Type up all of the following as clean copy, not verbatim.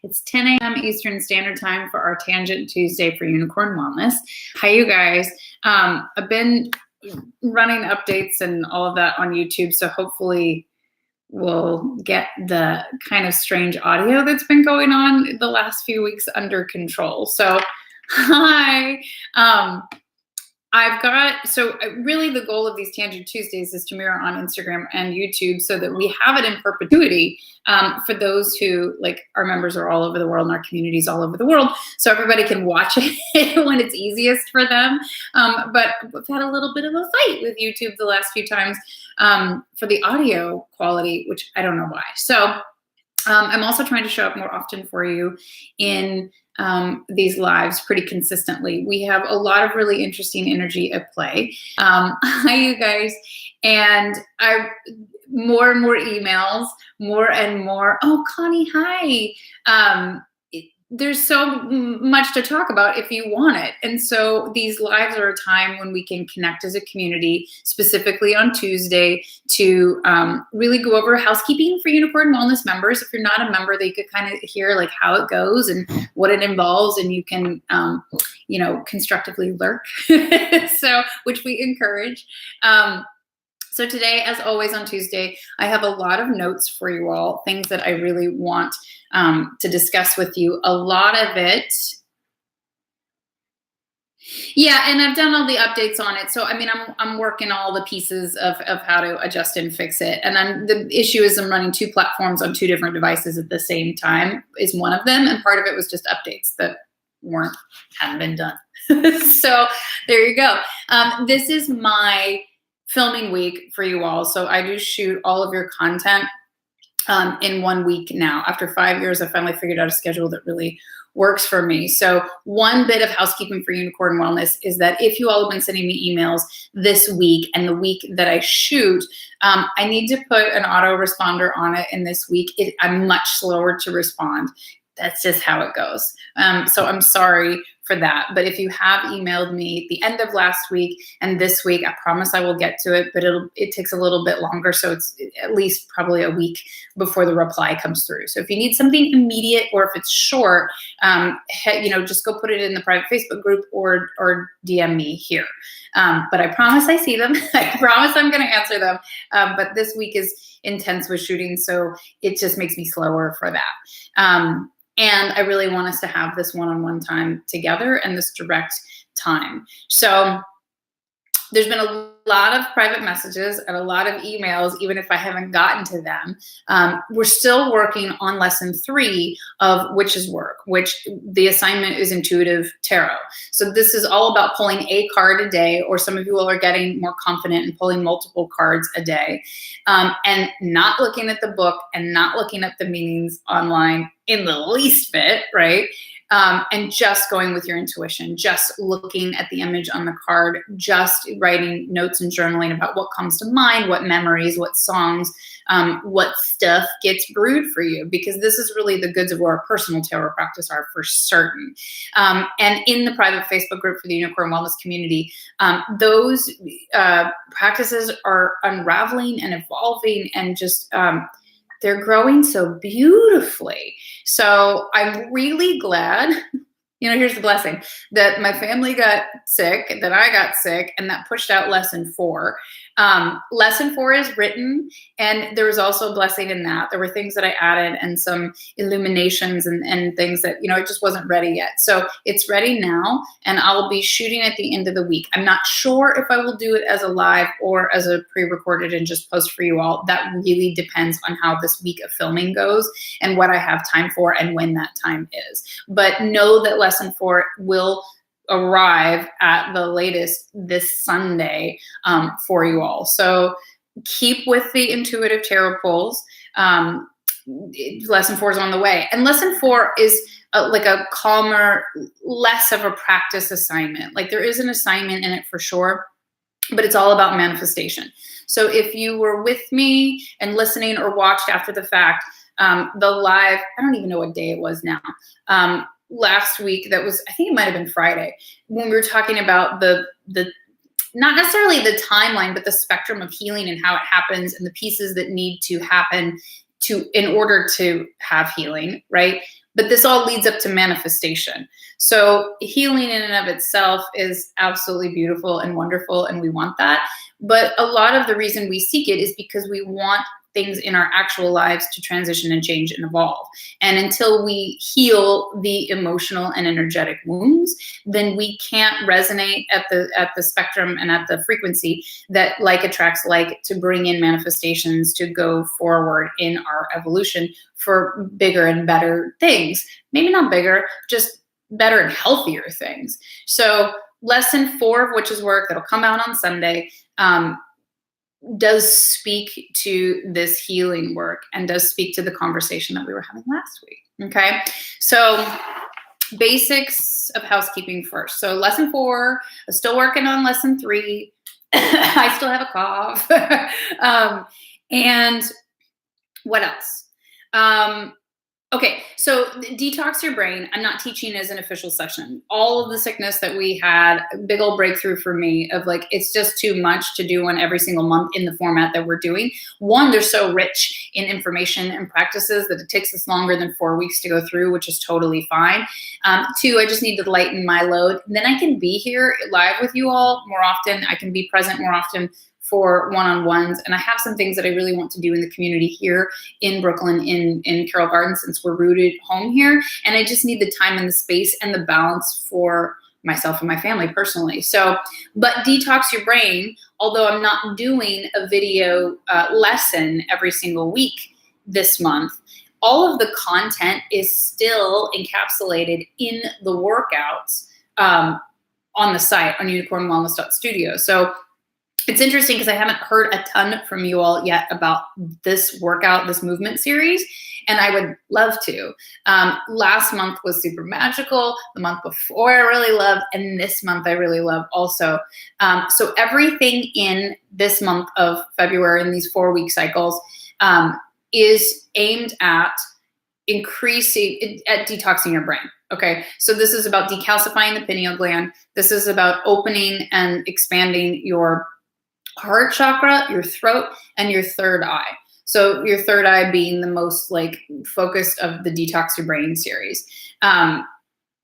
It's 10 a.m. Eastern Standard Time for our Tangent Tuesday for Unicorn Wellness. Hi, you guys. I've been running updates and all of that on YouTube, so hopefully we'll get the kind of strange audio that's been going on the last few weeks under control. So, hi. Really the goal of these Tangent Tuesdays is to mirror on Instagram and YouTube so that we have it in perpetuity for those who our members are all over the world and our communities all over the world. So everybody can watch it when it's easiest for them. But we've had a little bit of a fight with YouTube the last few times for the audio quality, which I don't know why. So I'm also trying to show up more often for you in these lives pretty consistently. We have a lot of really interesting energy at play. Hi, you guys. And more and more emails, more and more. Oh, Connie, hi. There's so much to talk about if you want it. And so these lives are a time when we can connect as a community, specifically on Tuesday, to really go over housekeeping for Unicorn Wellness members. If you're not a member, they could kind of hear how it goes and what it involves, and you can, constructively lurk. Which we encourage. So today, as always on Tuesday, I have a lot of notes for you all, things that I really want to discuss with you. A lot of it, yeah, and I've done all the updates on it. So, I'm working all the pieces of how to adjust and fix it. And the issue is I'm running two platforms on two different devices at the same time is one of them. And part of it was just updates that hadn't been done. So there you go. This is my filming week for you all. So I do shoot all of your content in 1 week now. After 5 years, I finally figured out a schedule that really works for me. So one bit of housekeeping for Unicorn Wellness is that if you all have been sending me emails this week and the week that I shoot, I need to put an autoresponder on it. And this week, I'm much slower to respond. That's just how it goes. So I'm sorry for that. But if you have emailed me at the end of last week and this week, I promise I will get to it, but it takes a little bit longer. So it's at least probably a week before the reply comes through. So if you need something immediate, or if it's short, just go put it in the private Facebook group or DM me here. But I promise I see them. I promise I'm going to answer them. But this week is intense with shooting, so it just makes me slower for that. And I really want us to have this one-on-one time together and this direct time. So there's been a lot of private messages and a lot of emails, even if I haven't gotten to them. We're still working on lesson 3 of Witch's Work, which the assignment is intuitive tarot. So this is all about pulling a card a day, or some of you all are getting more confident in pulling multiple cards a day, and not looking at the book and not looking at the meanings online in the least bit, right? And just going with your intuition, just looking at the image on the card, just writing notes and journaling about what comes to mind, what memories, what songs, what stuff gets brewed for you, because this is really the goods of where our personal tarot practice are for certain. And in the private Facebook group for the Unicorn Wellness community, those practices are unraveling and evolving and just they're growing so beautifully. So I'm really glad, here's the blessing, that my family got sick, that I got sick, and that pushed out lesson 4. Lesson 4 is written, and there was also a blessing in that. There were things that I added and some illuminations and things that, it just wasn't ready yet. So it's ready now, and I'll be shooting at the end of the week. I'm not sure if I will do it as a live or as a pre-recorded and just post for you all. That really depends on how this week of filming goes and what I have time for and when that time is. But know that lesson 4 will arrive at the latest this Sunday for you all. So keep with the intuitive tarot pulls. Lesson 4 is on the way. And lesson 4 is a calmer, less of a practice assignment. There is an assignment in it for sure, but it's all about manifestation. So if you were with me and listening or watched after the fact, the live, I don't even know what day it was now, last week, I think it might have been Friday, when we were talking about the not necessarily the timeline, but the spectrum of healing and how it happens and the pieces that need to happen in order to have healing, right? But this all leads up to manifestation. So healing in and of itself is absolutely beautiful and wonderful, and we want that. But a lot of the reason we seek it is because we want things in our actual lives to transition and change and evolve. And until we heal the emotional and energetic wounds, then we can't resonate at the spectrum and at the frequency that like attracts like, to bring in manifestations to go forward in our evolution for bigger and better things. Maybe not bigger, just better and healthier things. So lesson 4 of Witch's Work, that'll come out on Sunday, does speak to this healing work and does speak to the conversation that we were having last week. Okay, so basics of housekeeping first. So lesson 4, I'm still working on lesson 3. I still have a cough. And what else? Okay, so detox your brain. I'm not teaching as an official session. All of the sickness that we had, big old breakthrough for me of like, it's just too much to do one every single month in the format that we're doing. One, they're so rich in information and practices that it takes us longer than 4 weeks to go through, which is totally fine. 2, I just need to lighten my load. And then I can be here live with you all more often. I can be present more often for one-on-ones. And I have some things that I really want to do in the community here in Brooklyn, in Carroll Gardens, since we're rooted home here. And I just need the time and the space and the balance for myself and my family personally. So, but detox your brain, although I'm not doing a video lesson every single week this month, all of the content is still encapsulated in the workouts on the site on UnicornWellness.Studio. So it's interesting because I haven't heard a ton from you all yet about this workout, this movement series, and I would love to. Last month was super magical. The month before I really loved, and this month I really love also. So everything in this month of February in these 4-week cycles is aimed at increasing, at detoxing your brain. Okay, so this is about decalcifying the pineal gland. This is about opening and expanding your heart chakra, your throat, and your third eye. So your third eye being the most like focused of the Detox Your Brain series.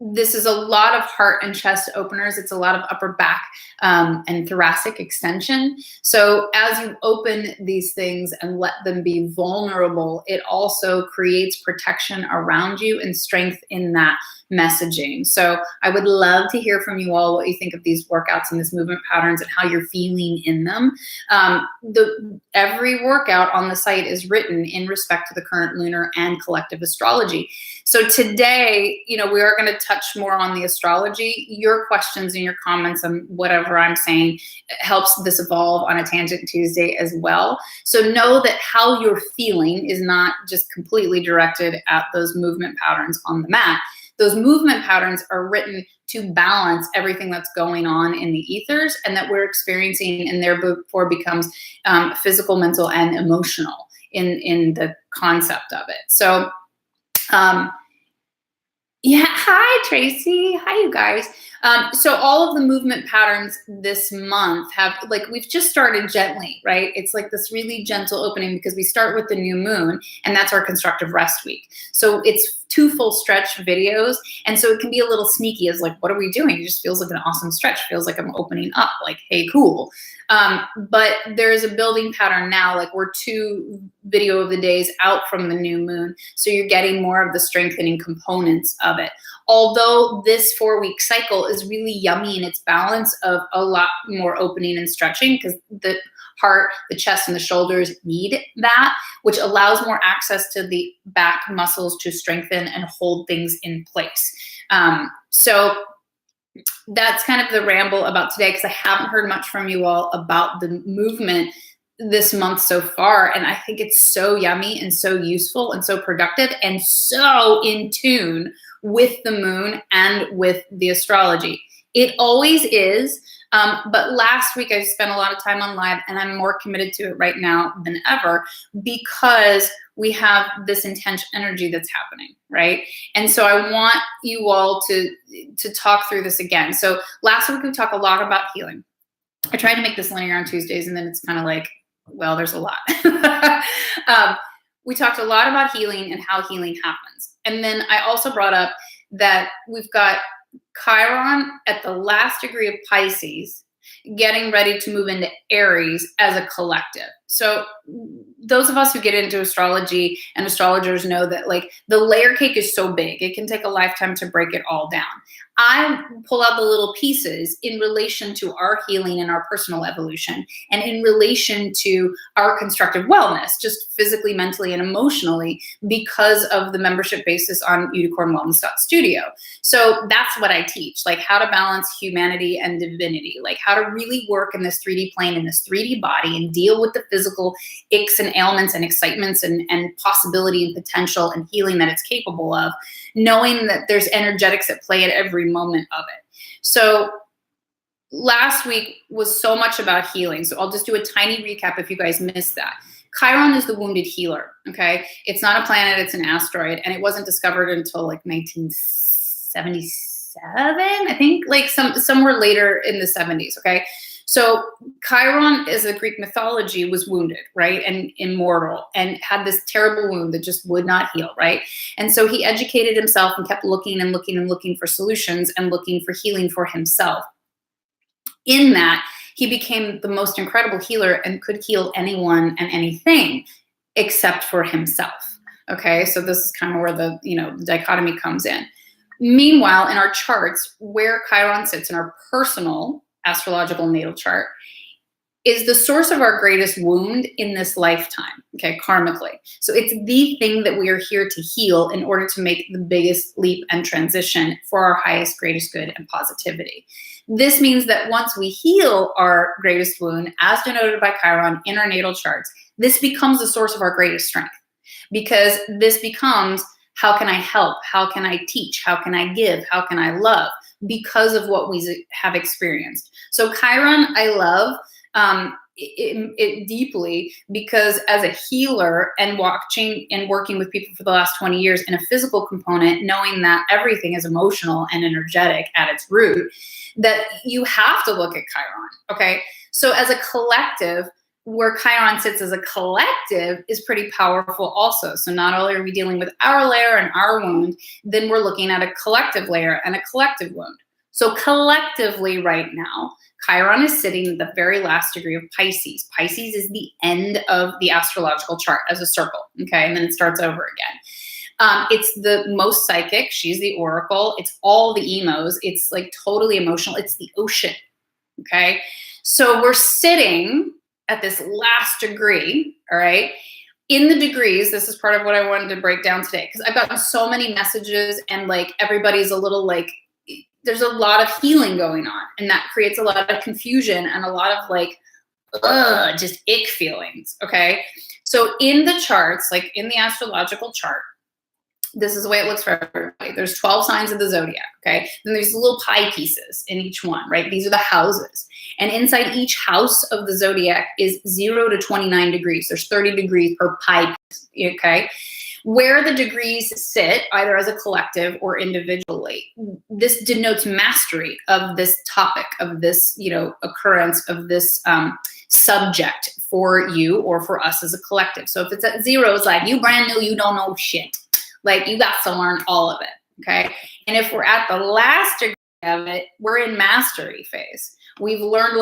This is a lot of heart and chest openers. It's a lot of upper back and thoracic extension. So as you open these things and let them be vulnerable, it also creates protection around you and strength in that messaging. So I would love to hear from you all what you think of these workouts and these movement patterns and how you're feeling in them. Every workout on the site is written in respect to the current lunar and collective astrology. So today, we are going to touch more on the astrology. Your questions and your comments on whatever I'm saying helps this evolve on a Tangent Tuesday as well. So know that how you're feeling is not just completely directed at those movement patterns on the mat. Those movement patterns are written to balance everything that's going on in the ethers and that we're experiencing, and therefore becomes physical, mental, and emotional in the concept of it. So, yeah, hi, Tracy. Hi, you guys. So all of the movement patterns this month have, like, we've just started gently, right? It's like this really gentle opening because we start with the new moon, and that's our constructive rest week. So it's 2 full stretch videos. And so it can be a little sneaky as like, what are we doing? It just feels like an awesome stretch. Feels like I'm opening up, like, hey, cool. But there's a building pattern now, like we're 2 video of the days out from the new moon. So you're getting more of the strengthening components of it. Although this 4-week cycle is really yummy in its balance of a lot more opening and stretching, because the heart, the chest, and the shoulders need that, which allows more access to the back muscles to strengthen and hold things in place. So that's kind of the ramble about today, because I haven't heard much from you all about the movement this month so far. And I think it's so yummy and so useful and so productive and so in tune with the moon and with the astrology. It always is. But last week I spent a lot of time on live, and I'm more committed to it right now than ever because we have this intense energy that's happening, right? And so I want you all to talk through this again. So last week we talked a lot about healing. I tried to make this linear on Tuesdays, and then it's kind of like, well, there's a lot. We talked a lot about healing and how healing happens. And then I also brought up that we've got Chiron at the last degree of Pisces, getting ready to move into Aries as a collective. So those of us who get into astrology and astrologers know that like the layer cake is so big, it can take a lifetime to break it all down. I pull out the little pieces in relation to our healing and our personal evolution, and in relation to our constructive wellness, just physically, mentally, and emotionally, because of the membership basis on UnicornWellness.Studio. So that's what I teach, like how to balance humanity and divinity, like how to really work in this 3D plane, in this 3D body, and deal with the physical aches and ailments and excitements and possibility and potential and healing that it's capable of, knowing that there's energetics at play at every moment of it. So last week was so much about healing. So I'll just do a tiny recap if you guys missed that. Chiron is the wounded healer, okay? It's not a planet, it's an asteroid, and it wasn't discovered until like 1977, I think, like somewhere later in the 70s, okay? So Chiron, as a Greek mythology, was wounded, right, and immortal, and had this terrible wound that just would not heal, right? And so he educated himself and kept looking and looking and looking for solutions and looking for healing for himself. In that, he became the most incredible healer and could heal anyone and anything except for himself, okay? So this is kind of where the dichotomy comes in. Meanwhile, in our charts, where Chiron sits in our personal astrological natal chart is the source of our greatest wound in this lifetime, okay, karmically. So it's the thing that we are here to heal in order to make the biggest leap and transition for our highest, greatest good and positivity. This means that once we heal our greatest wound, as denoted by Chiron in our natal charts, this becomes the source of our greatest strength, because this becomes, how can I help? How can I teach? How can I give? How can I love? Because of what we have experienced. So Chiron, I love it deeply, because as a healer and working with people for the last 20 years in a physical component, knowing that everything is emotional and energetic at its root, that you have to look at Chiron, okay? So as a collective, where Chiron sits as a collective is pretty powerful also. So not only are we dealing with our layer and our wound, then we're looking at a collective layer and a collective wound. So collectively right now, Chiron is sitting at the very last degree of Pisces. Pisces is the end of the astrological chart as a circle, okay? And then it starts over again. It's the most psychic. She's the oracle. It's all the emos. It's like totally emotional. It's the ocean, okay? So we're sitting at this last degree, all right? In the degrees, this is part of what I wanted to break down today, because I've gotten so many messages and like everybody's a little like, there's a lot of healing going on, and that creates a lot of confusion and a lot of like, just ick feelings, okay? So in the charts, like in the astrological chart, this is the way it looks for everybody. There's 12 signs of the zodiac, okay? Then there's little pie pieces in each one, right? These are the houses. And inside each house of the zodiac is 0 to 29 degrees. There's 30 degrees per pie piece, okay? Where the degrees sit, either as a collective or individually, this denotes mastery of this topic, of this, occurrence, of this subject for you or for us as a collective. So if it's at 0, it's like, you brand new, you don't know shit. Like, you got to learn all of it, okay? And if we're at the last degree of it, we're in mastery phase. We've learned.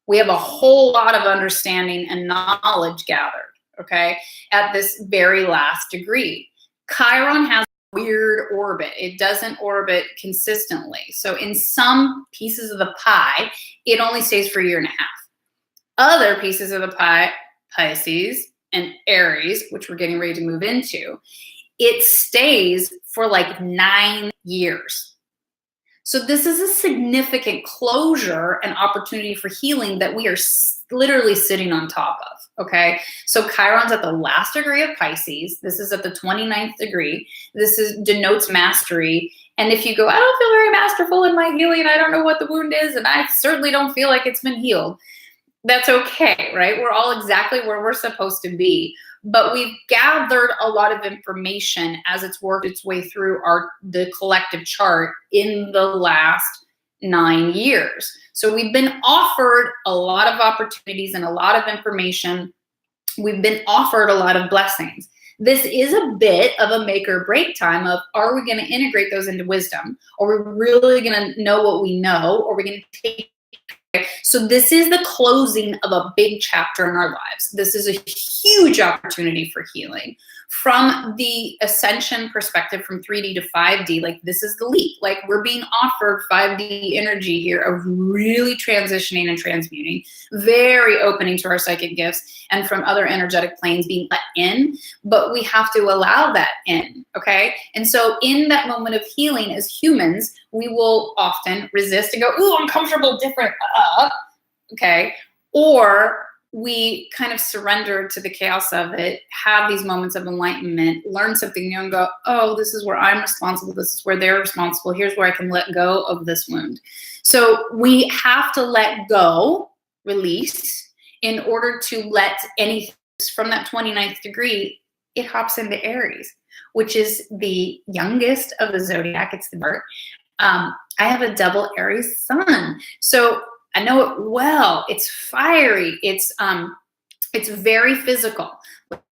We have a whole lot of understanding and knowledge gathered, okay, at this very last degree. Chiron has a weird orbit. It doesn't orbit consistently. So in some pieces of the pie, it only stays for a year and a half. Other pieces of the pie, Pisces and Aries, which we're getting ready to move into, it stays for like 9 years. So this is a significant closure and opportunity for healing that we are literally sitting on top of, okay? So Chiron's at the last degree of Pisces. This is at the 29th degree. This denotes mastery. And if you go, I don't feel very masterful in my healing, I don't know what the wound is, and I certainly don't feel like it's been healed, that's okay, right? We're all exactly where we're supposed to be. But we've gathered a lot of information as it's worked its way through the collective chart in the last 9 years. So we've been offered a lot of opportunities and a lot of information. We've been offered a lot of blessings. This is a bit of a make or break time of, are we going to integrate those into wisdom? Are we really going to know what we know? Or are we going to take? So this is the closing of a big chapter in our lives. This is a huge opportunity for healing. From the ascension perspective, from 3D to 5D, like this is the leap. Like we're being offered 5D energy here of really transitioning and transmuting, very opening to our psychic gifts, and from other energetic planes being let in, but we have to allow that in, okay? And so in that moment of healing as humans, we will often resist and go, ooh, uncomfortable, different, okay? Or we kind of surrender to the chaos of it, have these moments of enlightenment, learn something new and go, oh, this is where I'm responsible. This is where they're responsible. Here's where I can let go of this wound. So we have to let go, release, in order to let anything from that 29th degree, it hops into Aries, which is the youngest of the zodiac. It's the birth. I have a double Aries sun. So I know it well. It's fiery. It's very physical.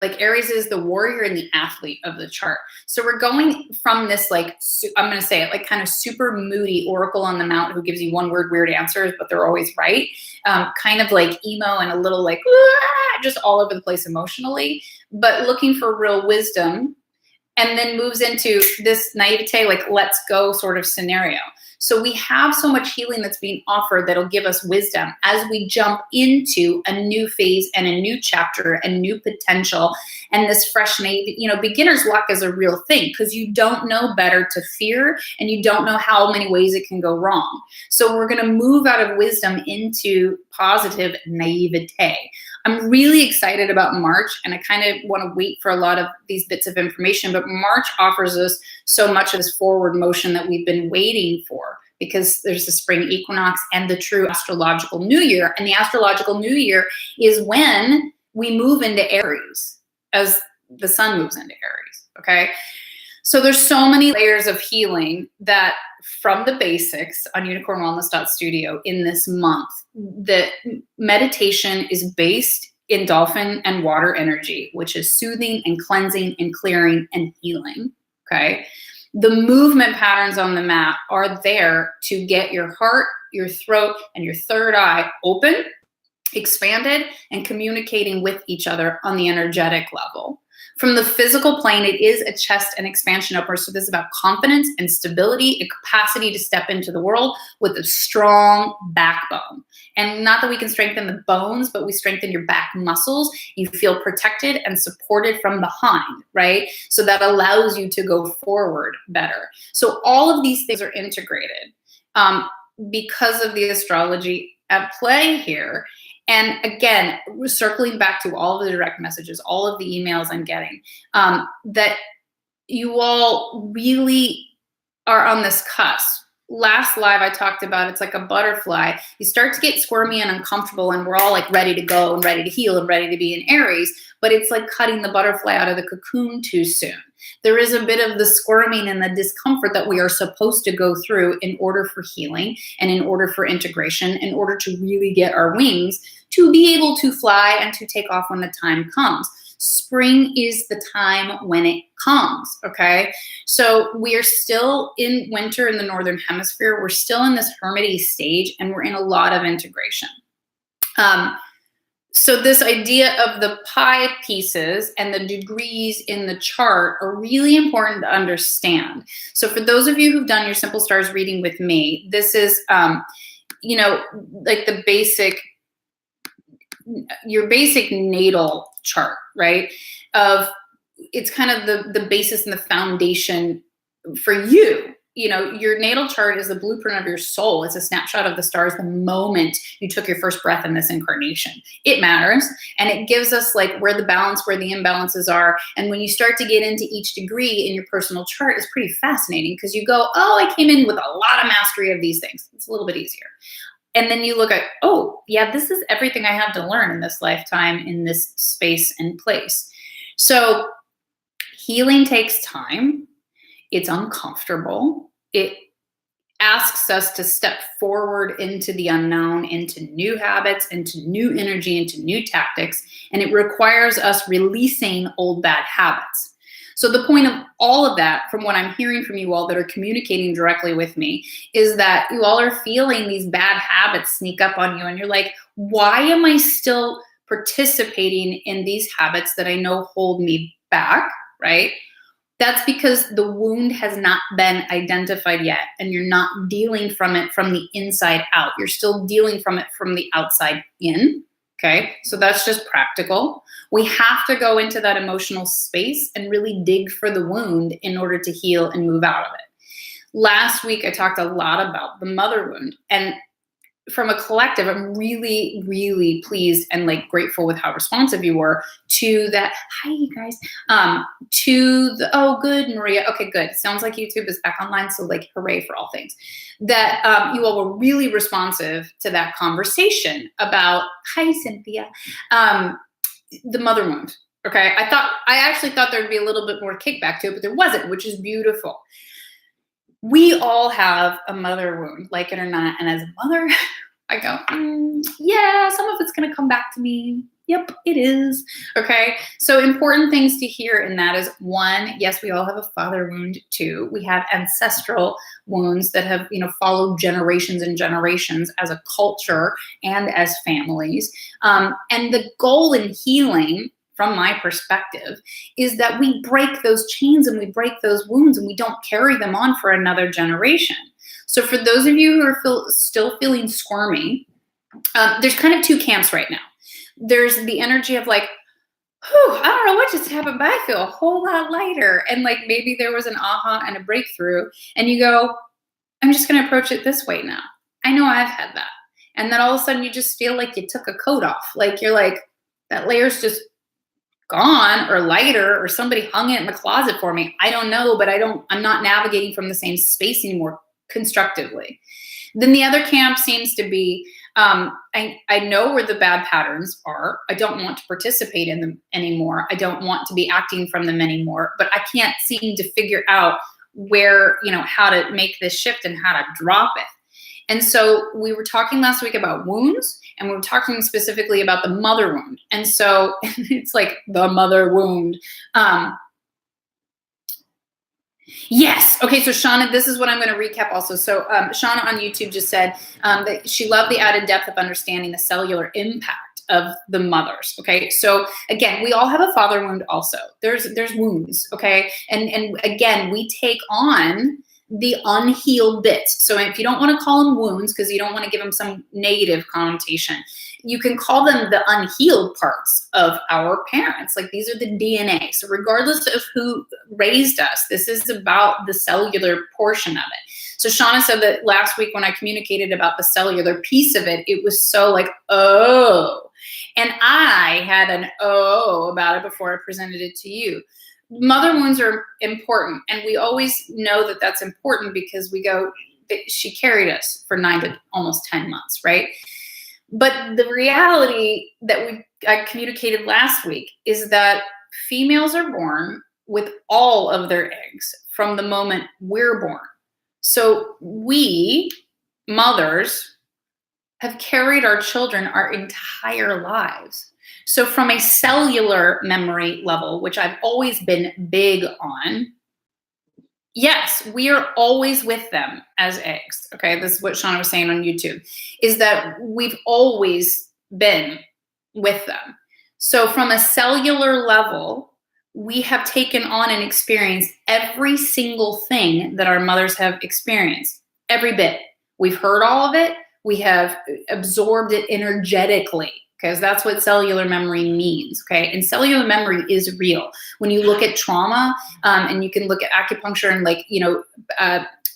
Like Aries is the warrior and the athlete of the chart. So we're going from this, like, I'm going to say it, like kind of super moody oracle on the mount who gives you one word weird answers, but they're always right. Kind of like emo and a little like, just all over the place emotionally, but looking for real wisdom, and then moves into this naivete, like let's go sort of scenario. So we have so much healing that's being offered that'll give us wisdom as we jump into a new phase and a new chapter and new potential. And this fresh, beginner's luck is a real thing because you don't know better to fear and you don't know how many ways it can go wrong. So we're going to move out of wisdom into positive naivete. I'm really excited about March, and I kind of want to wait for a lot of these bits of information, but March offers us so much of this forward motion that we've been waiting for, because there's the spring equinox and the true astrological new year. And the astrological new year is when we move into Aries, as the sun moves into Aries, okay? So there's so many layers of healing that from the basics on UnicornWellness.Studio in this month, the meditation is based in dolphin and water energy, which is soothing and cleansing and clearing and healing, okay? The movement patterns on the mat are there to get your heart, your throat, and your third eye open, expanded, and communicating with each other on the energetic level. From the physical plane, it is a chest and expansion upward. So this is about confidence and stability and capacity to step into the world with a strong backbone. And not that we can strengthen the bones, but we strengthen your back muscles. You feel protected and supported from behind, right? So that allows you to go forward better. So all of these things are integrated because of the astrology at play here. And again, circling back to all of the direct messages, all of the emails I'm getting, that you all really are on this cusp. Last live I talked about, it's like a butterfly. You start to get squirmy and uncomfortable and we're all like ready to go and ready to heal and ready to be in Aries, but it's like cutting the butterfly out of the cocoon too soon. There is a bit of the squirming and the discomfort that we are supposed to go through in order for healing and in order for integration, in order to really get our wings to be able to fly and to take off when the time comes. Spring is the time when it comes, okay? So we are still in winter in the Northern Hemisphere. We're still in this hermity stage and we're in a lot of integration. So this idea of the pie pieces and the degrees in the chart are really important to understand. So for those of you who've done your Simple Stars reading with me, this is, like the basic, your basic natal chart, right? It's kind of the basis and the foundation for you. You know, your natal chart is the blueprint of your soul. It's a snapshot of the stars the moment you took your first breath in this incarnation. It matters, and it gives us like where the balance, where the imbalances are. And when you start to get into each degree in your personal chart, it's pretty fascinating because you go, oh, I came in with a lot of mastery of these things. It's a little bit easier. And then you look at, oh, yeah, this is everything I have to learn in this lifetime, in this space and place. So healing takes time. It's uncomfortable. asks us to step forward into the unknown, into new habits, into new energy, into new tactics, and it requires us releasing old bad habits. So the point of all of that, from what I'm hearing from you all that are communicating directly with me, is that you all are feeling these bad habits sneak up on you, and you're like, why am I still participating in these habits that I know hold me back, right? That's because the wound has not been identified yet, and you're not dealing from it from the inside out. You're still dealing from it from the outside in, okay? So that's just practical. We have to go into that emotional space and really dig for the wound in order to heal and move out of it. Last week, I talked a lot about the mother wound, and from a collective, I'm really, really pleased and like grateful with how responsive you were to that. Hi, you guys. To the, oh, good, Maria. Okay, good. Sounds like YouTube is back online. So like, hooray for all things. That you all were really responsive to that conversation about, hi, Cynthia, the mother wound. Okay. I actually thought there'd be a little bit more kickback to it, but there wasn't, which is beautiful. We all have a mother wound, like it or not. And as a mother, I go, yeah, some of it's going to come back to me. Yep, it is. Okay. So important things to hear in that is, one, yes, we all have a father wound. Two, we have ancestral wounds that have, followed generations and generations as a culture and as families. And the goal in healing, from my perspective, is that we break those chains and we break those wounds and we don't carry them on for another generation. So for those of you who are still feeling squirmy, there's kind of two camps right now. There's the energy of like, I don't know what just happened, but I feel a whole lot lighter. And like maybe there was an aha and a breakthrough, and you go, I'm just going to approach it this way now. I know I've had that. And then all of a sudden you just feel like you took a coat off. Like you're like, that layer's just gone or lighter, or somebody hung it in the closet for me. I don't know, but I'm not navigating from the same space anymore constructively. Then the other camp seems to be, I know where the bad patterns are. I don't want to participate in them anymore. I don't want to be acting from them anymore, but I can't seem to figure out where, how to make this shift and how to drop it. And so we were talking last week about wounds, and we were talking specifically about the mother wound. And so it's like the mother wound. Yes. Okay. So Shauna, this is what I'm going to recap also. So Shauna on YouTube just said that she loved the added depth of understanding the cellular impact of the mothers. Okay. So again, we all have a father wound also. There's wounds. Okay. And again, we take on the unhealed bits. So if you don't want to call them wounds, because you don't want to give them some negative connotation, you can call them the unhealed parts of our parents. Like these are the DNA. So regardless of who raised us, this is about the cellular portion of it. So Shauna said that last week when I communicated about the cellular piece of it, it was so like, oh, and I had an oh about it before I presented it to you. Mother wounds are important, and we always know that that's important because we go, she carried us for 9 to almost 10 months, right? But the reality that I communicated last week is that females are born with all of their eggs from the moment we're born. So we, mothers, have carried our children our entire lives. So from a cellular memory level, which I've always been big on, yes, we are always with them as eggs. Okay, this is what Shauna was saying on YouTube, is that we've always been with them. So from a cellular level, we have taken on and experienced every single thing that our mothers have experienced, every bit. We've heard all of it. We have absorbed it energetically, because that's what cellular memory means, okay? And cellular memory is real. When you look at trauma, and you can look at acupuncture and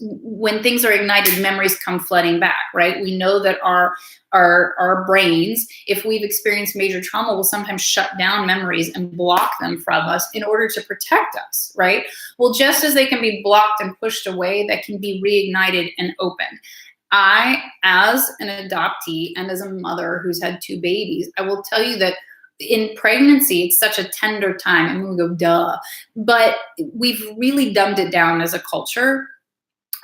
when things are ignited, memories come flooding back, right? We know that our brains, if we've experienced major trauma, will sometimes shut down memories and block them from us in order to protect us, right? Well, just as they can be blocked and pushed away, that can be reignited and opened. I, as an adoptee and as a mother who's had 2 babies, I will tell you that in pregnancy, it's such a tender time. And we go, duh. But we've really dumbed it down as a culture.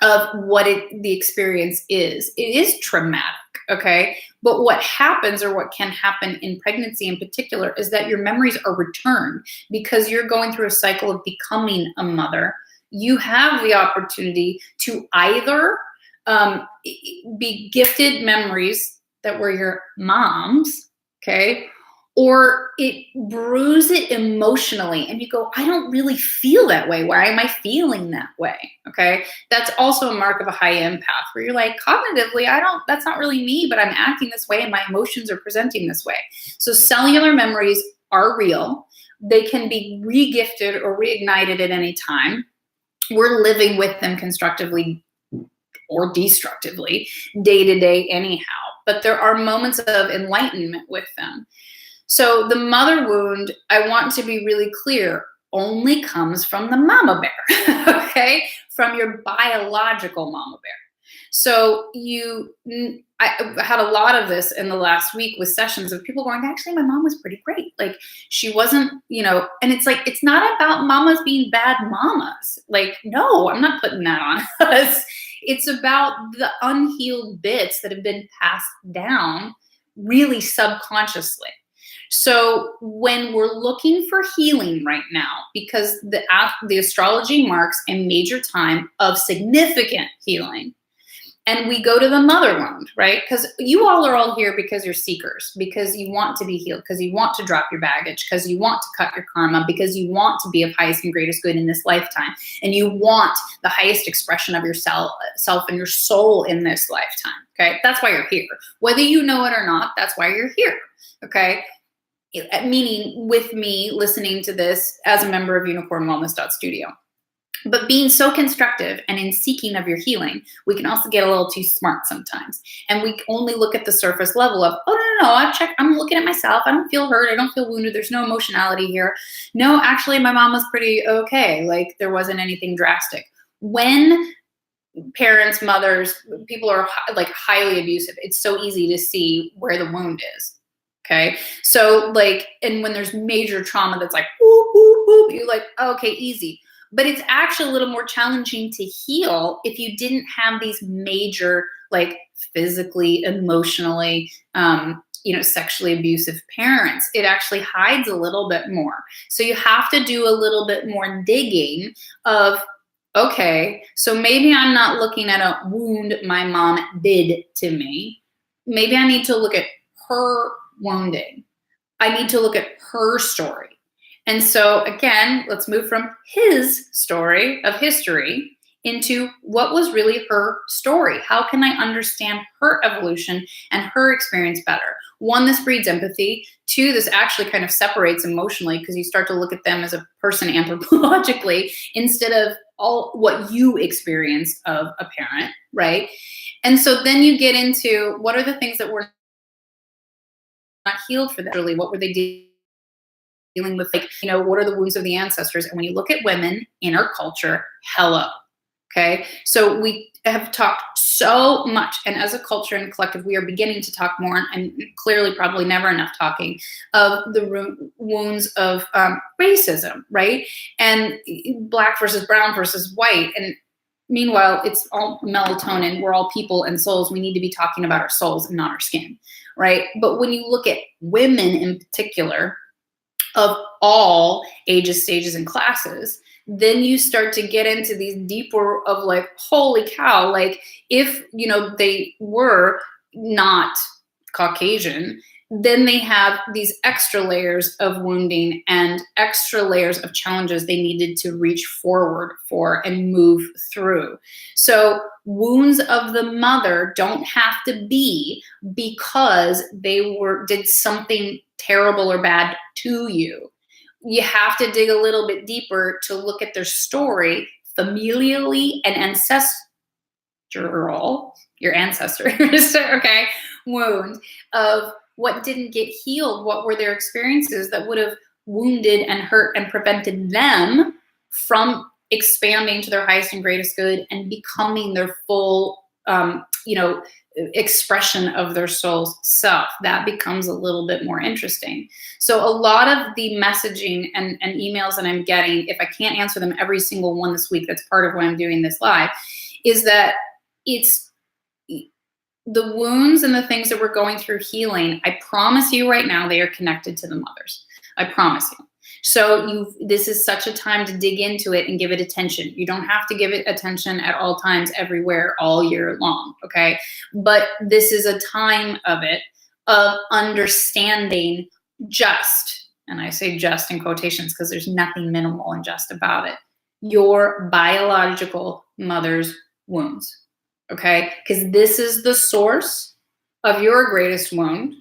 of what the experience is. It is traumatic, okay? But what happens, or what can happen in pregnancy in particular, is that your memories are returned because you're going through a cycle of becoming a mother. You have the opportunity to either be gifted memories that were your mom's, okay? Or it brews it emotionally and you go, I don't really feel that way. Why am I feeling that way? Okay. That's also a mark of a high empath, where you're like, cognitively, that's not really me, but I'm acting this way and my emotions are presenting this way. So cellular memories are real. They can be re-gifted or reignited at any time. We're living with them constructively or destructively day to day anyhow, but there are moments of enlightenment with them. So the mother wound, I want to be really clear, only comes from the mama bear, okay? From your biological mama bear. So I had a lot of this in the last week with sessions of people going, actually, my mom was pretty great. Like, she wasn't, and it's like, it's not about mamas being bad mamas. Like, no, I'm not putting that on us. It's about the unhealed bits that have been passed down really subconsciously. So when we're looking for healing right now, because the astrology marks a major time of significant healing, and we go to the mother wound, right? Because you all are all here because you're seekers, because you want to be healed, because you want to drop your baggage, because you want to cut your karma, because you want to be of highest and greatest good in this lifetime, and you want the highest expression of yourself and your soul in this lifetime, okay? That's why you're here. Whether you know it or not, that's why you're here, okay? Meaning with me listening to this as a member of UnicornWellness.Studio. But being so constructive and in seeking of your healing, we can also get a little too smart sometimes. And we only look at the surface level of, oh, no, I'm looking at myself. I don't feel hurt. I don't feel wounded. There's no emotionality here. No, actually, my mom was pretty okay. Like, there wasn't anything drastic. When parents, mothers, people are like highly abusive, it's so easy to see where the wound is. Okay. So like, and when there's major trauma that's like, whoop, whoop, whoop, you're like, oh, okay, easy. But it's actually a little more challenging to heal if you didn't have these major, like physically, emotionally, sexually abusive parents. It actually hides a little bit more. So you have to do a little bit more digging of, okay, so maybe I'm not looking at a wound my mom did to me. Maybe I need to look at her wounding. I need to look at her story. And so again, let's move from his story of history into what was really her story. How can I understand her evolution and her experience better? One, this breeds empathy. Two, this actually kind of separates emotionally because you start to look at them as a person anthropologically instead of all what you experienced of a parent, right? And so then you get into what are the things that were not healed for them? Really, what were they dealing with? Like, what are the wounds of the ancestors? And when you look at women in our culture, hello. Okay. So we have talked so much, and as a culture and collective, we are beginning to talk more, and clearly probably never enough talking of the wounds of racism, right? And black versus brown versus white. And meanwhile, it's all melatonin. We're all people and souls. We need to be talking about our souls and not our skin, right? But when you look at women in particular, of all ages, stages, and classes, then you start to get into these deeper of like, holy cow, like if, they were not Caucasian, then they have these extra layers of wounding and extra layers of challenges they needed to reach forward for and move through. So wounds of the mother don't have to be because they did something terrible or bad to you. You have to dig a little bit deeper to look at their story familially and ancestral, your ancestors, okay, wound of what didn't get healed. What were their experiences that would have wounded and hurt and prevented them from expanding to their highest and greatest good and becoming their full, expression of their soul's self? That becomes a little bit more interesting. So a lot of the messaging and emails that I'm getting, if I can't answer them every single one this week, that's part of why I'm doing this live, is that it's the wounds and the things that we're going through healing. I promise you right now, they are connected to the mothers. I promise you. So this is such a time to dig into it and give it attention. You don't have to give it attention at all times, everywhere, all year long, okay? But this is a time of it, of understanding just, and I say just in quotations because there's nothing minimal and just about it, your biological mother's wounds, okay? Because this is the source of your greatest wound,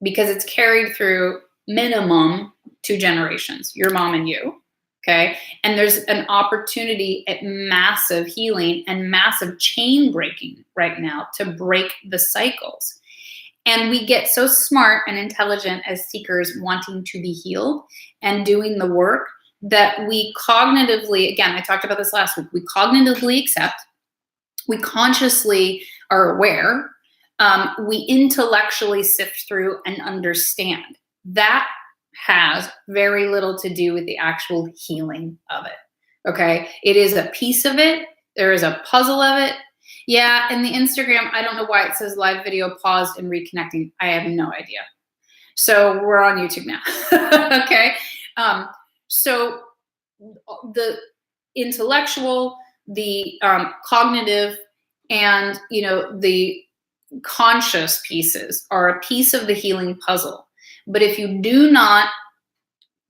because it's carried through minimum 2 generations, your mom and you, okay? And there's an opportunity at massive healing and massive chain breaking right now to break the cycles. And we get so smart and intelligent as seekers wanting to be healed and doing the work that we cognitively, again, I talked about this last week, we cognitively accept, we consciously are aware, we intellectually sift through and understand. That has very little to do with the actual healing of it, okay? It is a piece of it. There is a puzzle of it. Yeah, and the Instagram, I don't know why it says live video paused and reconnecting. I have no idea. So we're on YouTube now, okay? So the intellectual, the cognitive, and the conscious pieces are a piece of the healing puzzle. But if you do not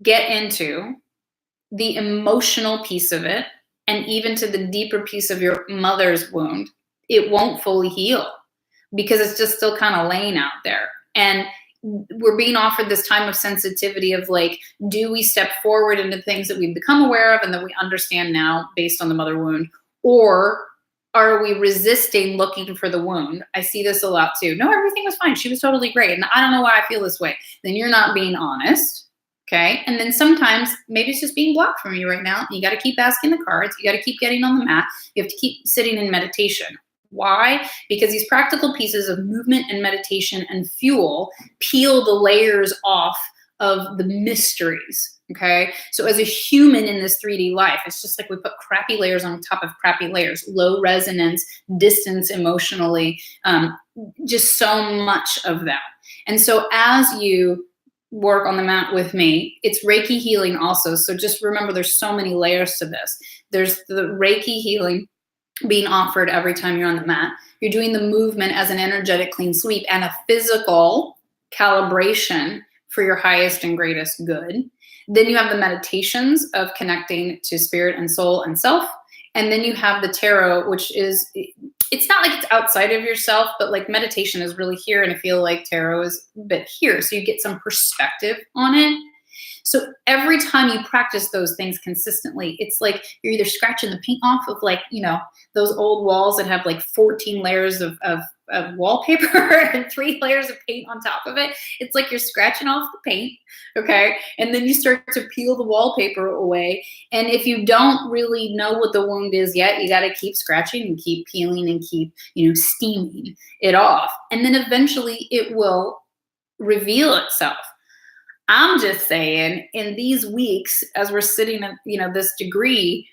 get into the emotional piece of it, and even to the deeper piece of your mother's wound, it won't fully heal, because it's just still kind of laying out there. And we're being offered this time of sensitivity of like, do we step forward into things that we've become aware of and that we understand now based on the mother wound, or are we resisting looking for the wound? I see this a lot too. No, everything was fine. She was totally great. And I don't know why I feel this way. Then you're not being honest. Okay. And then sometimes maybe it's just being blocked from you right now. You got to keep asking the cards. You got to keep getting on the mat. You have to keep sitting in meditation. Why? Because these practical pieces of movement and meditation and fuel peel the layers off of the mysteries. Okay. So as a human in this 3D life, it's just like we put crappy layers on top of crappy layers, low resonance, distance emotionally, just so much of that. And so as you work on the mat with me, it's Reiki healing also. So just remember, there's so many layers to this. There's the Reiki healing being offered every time you're on the mat. You're doing the movement as an energetic clean sweep and a physical calibration for your highest and greatest good. Then you have the meditations of connecting to spirit and soul and self. And then you have the tarot, which is, it's not like it's outside of yourself, but like meditation is really here. And I feel like tarot is a bit here. So you get some perspective on it. So every time you practice those things consistently, it's like you're either scratching the paint off of like, those old walls that have like 14 layers of wallpaper and 3 layers of paint on top of it. It's like you're scratching off the paint, okay? And then you start to peel the wallpaper away. And if you don't really know what the wound is yet, you got to keep scratching and keep peeling and keep, steaming it off. And then eventually it will reveal itself. I'm just saying, in these weeks, as we're sitting at, this degree,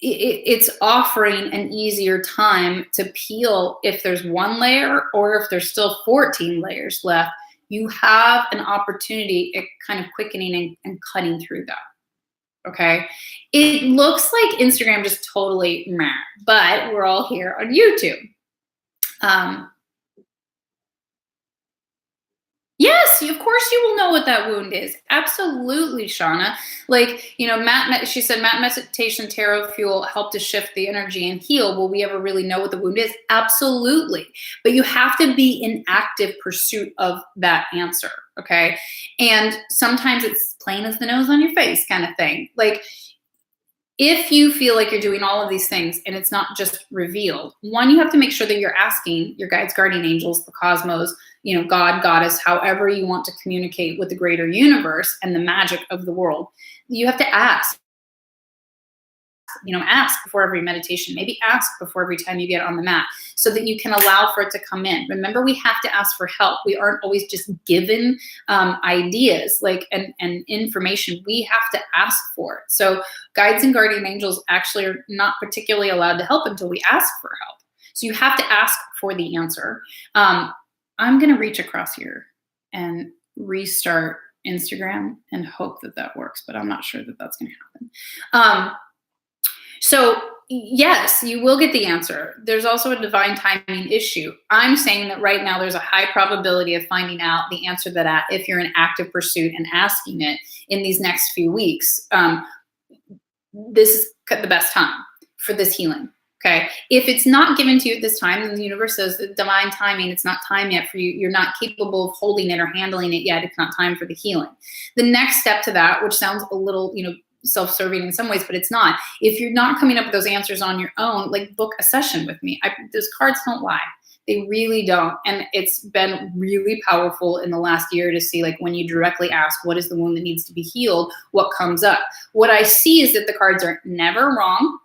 it's offering an easier time to peel. If there's 1 layer or if there's still 14 layers left, you have an opportunity at kind of quickening and cutting through that. Okay. It looks like Instagram just totally meh, but we're all here on YouTube. Yes, of course you will know what that wound is. Absolutely, Shauna. Like, she said, Mat Meditation Tarot Fuel help to shift the energy and heal. Will we ever really know what the wound is? Absolutely. But you have to be in active pursuit of that answer, okay? And sometimes it's plain as the nose on your face kind of thing. Like, if you feel like you're doing all of these things and it's not just revealed, one, you have to make sure that you're asking your guides, guardian angels, the cosmos, God, goddess, however you want to communicate with the greater universe and the magic of the world. You have to ask, ask before every meditation, maybe ask before every time you get on the mat, so that you can allow for it to come in. Remember, we have to ask for help. We aren't always just given ideas and information. We have to ask for it. So guides and guardian angels actually are not particularly allowed to help until we ask for help. So you have to ask for the answer. I'm going to reach across here and restart Instagram and hope that works, but I'm not sure that that's going to happen. So yes, you will get the answer. There's also a divine timing issue. I'm saying that right now there's a high probability of finding out the answer that if you're in active pursuit and asking it in these next few weeks. This is the best time for this healing. Okay. If it's not given to you at this time, then the universe says the divine timing, it's not time yet for you. You're not capable of holding it or handling it yet. It's not time for the healing. The next step to that, which sounds a little, self-serving in some ways, but it's not. If you're not coming up with those answers on your own, book a session with me. Those cards don't lie. They really don't. And it's been really powerful in the last year to see, when you directly ask, what is the wound that needs to be healed? What comes up? What I see is that the cards are never wrong,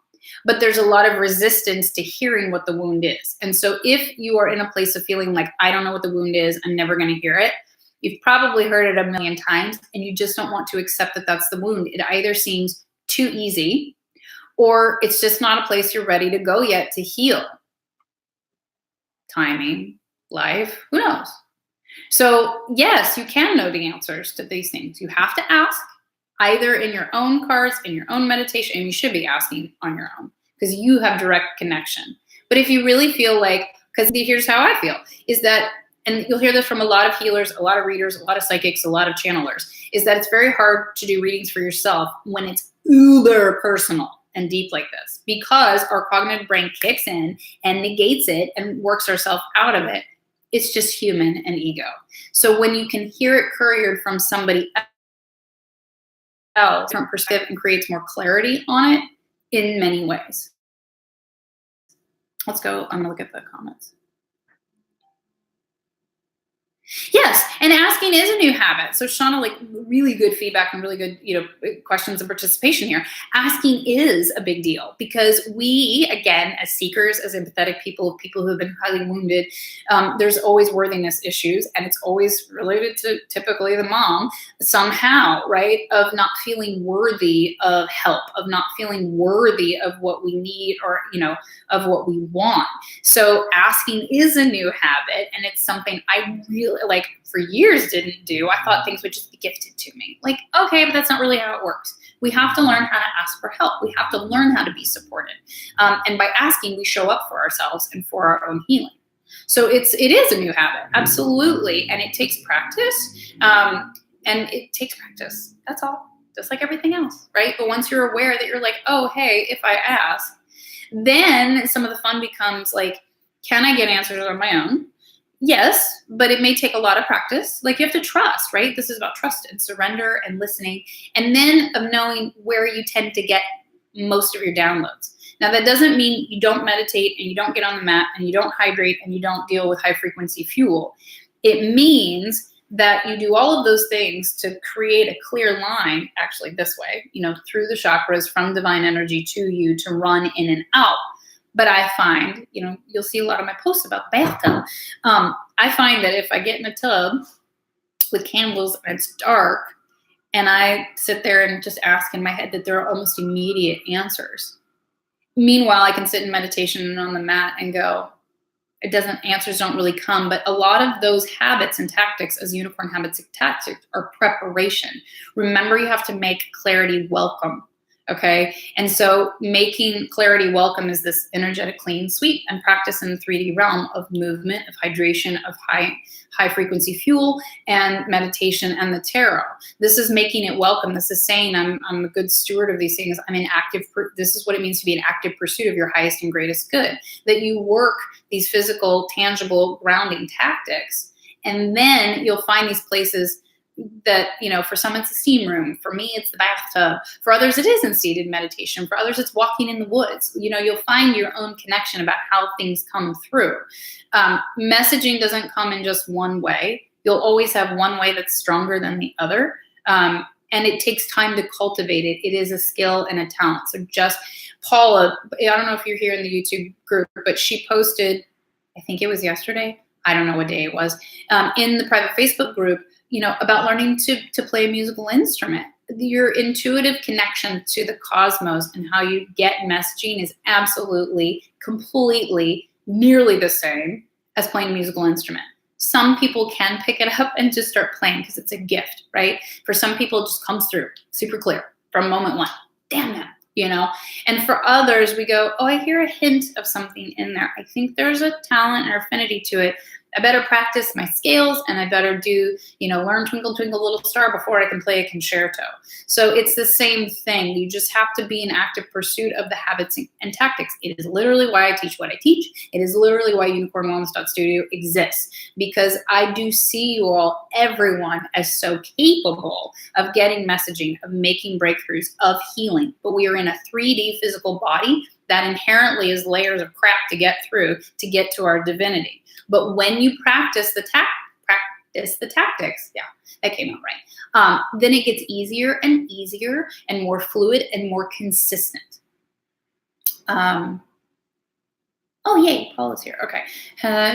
but there's a lot of resistance to hearing what the wound is. And so if you are in a place of feeling like, I don't know what the wound is, I'm never going to hear it, you've probably heard it a million times and you just don't want to accept that that's the wound. It either seems too easy or it's just not a place you're ready to go yet to heal. Timing, life, who knows? So yes, you can know the answers to these things. You have to ask either in your own cards, in your own meditation, and you should be asking on your own because you have direct connection. But if you really feel because here's how I feel, is that, and you'll hear this from a lot of healers, a lot of readers, a lot of psychics, a lot of channelers, is that it's very hard to do readings for yourself when it's uber personal and deep like this, because our cognitive brain kicks in and negates it and works ourselves out of it. It's just human and ego. So when you can hear it couriered from somebody else, different perspective, and creates more clarity on it in many ways. Let's go. I'm going to look at the comments. Yes, and asking is a new habit. So Shauna, really good feedback and really good, questions and participation here. Asking is a big deal because we, again, as seekers, as empathetic people who have been highly wounded, there's always worthiness issues, and it's always related to typically the mom somehow, right? Of not feeling worthy of help, of not feeling worthy of what we need or, of what we want. So asking is a new habit, and it's something I really for years didn't do. I thought things would just be gifted to me. Okay, but that's not really how it works. We have to learn how to ask for help. We have to learn how to be supported. And by asking, we show up for ourselves and for our own healing. So it is a new habit, absolutely. And it takes practice. That's all, just like everything else, right? But once you're aware that you're oh, hey, if I ask, then some of the fun becomes can I get answers on my own? Yes, but it may take a lot of practice. You have to trust, right? This is about trust and surrender and listening, and then of knowing where you tend to get most of your downloads. Now, that doesn't mean you don't meditate and you don't get on the mat and you don't hydrate and you don't deal with high frequency fuel. It means that you do all of those things to create a clear line, actually this way, through the chakras from divine energy to you to run in and out. But I find, you'll see a lot of my posts about the bathtub. I find that if I get in a tub with candles and it's dark and I sit there and just ask in my head, that there are almost immediate answers. Meanwhile, I can sit in meditation and on the mat and go, answers don't really come. But a lot of those habits and tactics, as unicorn habits and tactics, are preparation. Remember, you have to make clarity welcome. Okay. And so making clarity welcome is this energetic clean sweep and practice in the 3D realm of movement, of hydration, of high frequency fuel and meditation and the tarot. This is making it welcome. This is saying I'm a good steward of these things. I'm in this is what it means to be in active pursuit of your highest and greatest good, that you work these physical, tangible grounding tactics. And then you'll find these places that, for some it's a steam room. For me, it's the bathtub. For others, it is in seated meditation. For others, it's walking in the woods. You'll find your own connection about how things come through. Messaging doesn't come in just one way. You'll always have one way that's stronger than the other. and it takes time to cultivate it. It is a skill and a talent. So just Paula, I don't know if you're here in the YouTube group, but she posted, I think it was yesterday, I don't know what day it was, in the private Facebook group, about learning to play a musical instrument. Your intuitive connection to the cosmos and how you get messaging is absolutely, completely, nearly the same as playing a musical instrument. Some people can pick it up and just start playing because it's a gift, right? For some people, it just comes through super clear from moment one. Damn that, And for others, we go, oh, I hear a hint of something in there. I think there's a talent or affinity to it. I better practice my scales, and I better do, learn Twinkle, Twinkle, Little Star before I can play a concerto. So it's the same thing. You just have to be in active pursuit of the habits and tactics. It is literally why I teach what I teach. It is literally why UnicornWellness.Studio exists, because I do see you all, everyone, as so capable of getting messaging, of making breakthroughs, of healing. But we are in a 3D physical body that inherently is layers of crap to get through to get to our divinity. But when you practice the tactics, yeah, that came out right, then it gets easier and easier and more fluid and more consistent. Oh, yay, Paul is here. Okay.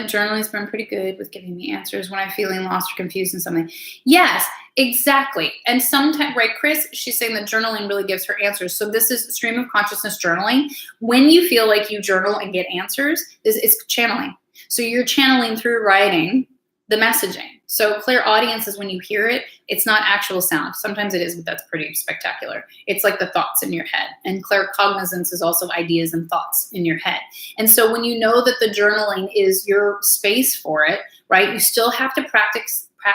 Journaling's been pretty good with giving me answers when I'm feeling lost or confused in something. Yes, exactly. And sometimes, right, Chris, she's saying that journaling really gives her answers. So this is stream of consciousness journaling. When you feel like you journal and get answers, it's channeling. So you're channeling through writing the messaging. So clairaudience is when you hear it, it's not actual sound. Sometimes it is, but that's pretty spectacular. It's like the thoughts in your head. And claircognizance is also ideas and thoughts in your head. And so when you know that the journaling is your space for it, right, you still have to practice, I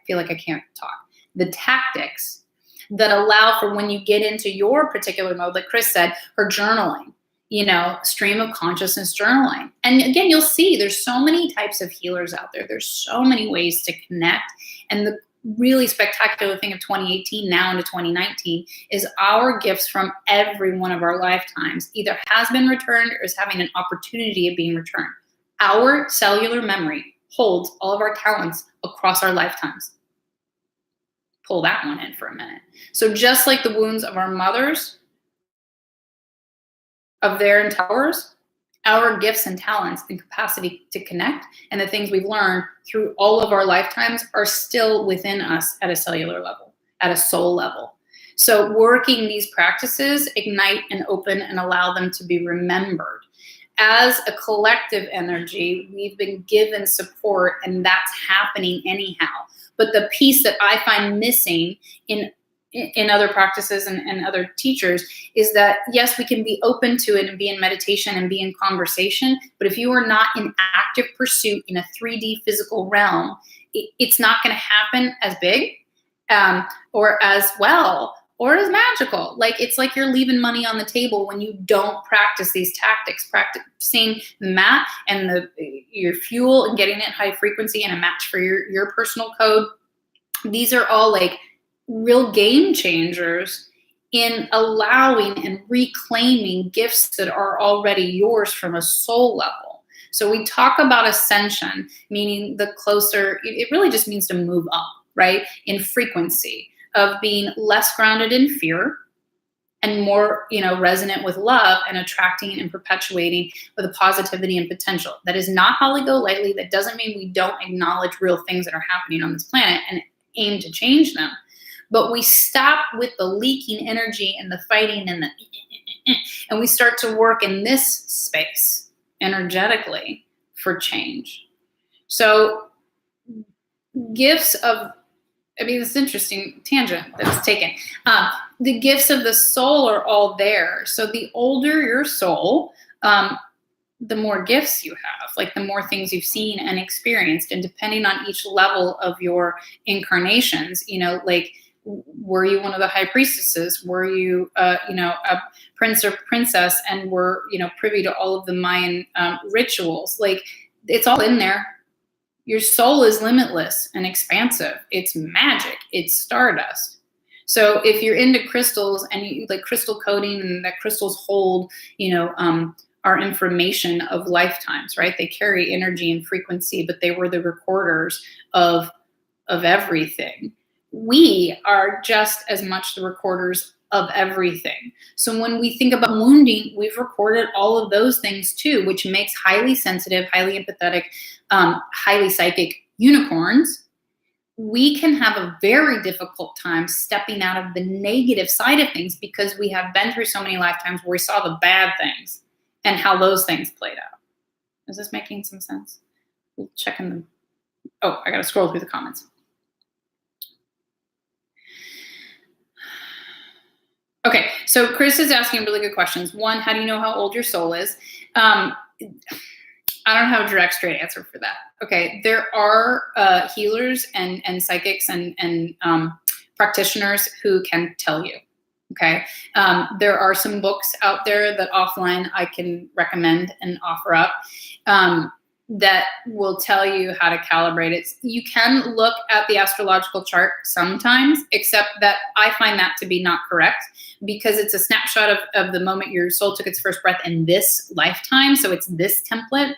feel like I can't talk, the tactics that allow for when you get into your particular mode, like Chris said, her journaling. Stream of consciousness journaling. And again, you'll see there's so many types of healers out there. There's so many ways to connect. And the really spectacular thing of 2018 now into 2019 is our gifts from every one of our lifetimes either has been returned or is having an opportunity of being returned. Our cellular memory holds all of our talents across our lifetimes. Pull that one in for a minute. So just like the wounds of our mothers, of their empowers, our gifts and talents and capacity to connect and the things we've learned through all of our lifetimes are still within us at a cellular level, at a soul level. So working these practices ignite and open and allow them to be remembered. As a collective energy, we've been given support, and that's happening anyhow. But the piece that I find missing in other practices and other teachers is that, yes, we can be open to it and be in meditation and be in conversation, but if you are not in active pursuit in a 3D physical realm, it's not going to happen as big or as well or as magical. Like, it's like you're leaving money on the table when you don't practice these tactics, practicing the mat and your fuel and getting it high frequency and a match for your personal code. These are all like real game changers in allowing and reclaiming gifts that are already yours from a soul level. So we talk about ascension, meaning the closer, it really just means to move up, right? In frequency of being less grounded in fear and more, resonant with love and attracting and perpetuating with a positivity and potential. That is not how we go lightly. That doesn't mean we don't acknowledge real things that are happening on this planet and aim to change them. But we stop with the leaking energy and the fighting and and we start to work in this space energetically for change. So gifts of, it's an interesting tangent that was taken. The gifts of the soul are all there. So the older your soul, the more gifts you have, like the more things you've seen and experienced. And depending on each level of your incarnations, like, were you one of the high priestesses? Were you, a prince or princess and were, privy to all of the Mayan rituals? Like, it's all in there. Your soul is limitless and expansive. It's magic. It's stardust. So if you're into crystals and you like crystal coding and that crystals hold, our information of lifetimes, right? They carry energy and frequency, but they were the recorders of everything. we are just as much the recorders of everything. So when we think about wounding, we've recorded all of those things too, which makes highly sensitive, highly empathetic, highly psychic unicorns. We can have a very difficult time stepping out of the negative side of things because we have been through so many lifetimes where we saw the bad things and how those things played out. Is this making some sense? We'll check in the, oh, I got to scroll through the comments. Okay, so Chris is asking really good questions. One, how do you know how old your soul is? I don't have a direct, straight answer for that. Okay, there are healers and psychics and practitioners who can tell you. Okay, there are some books out there that offline I can recommend and offer up that will tell you how to calibrate it. You can look at the astrological chart sometimes, except that I find that to be not correct because it's a snapshot of the moment your soul took its first breath in this lifetime. So it's this template.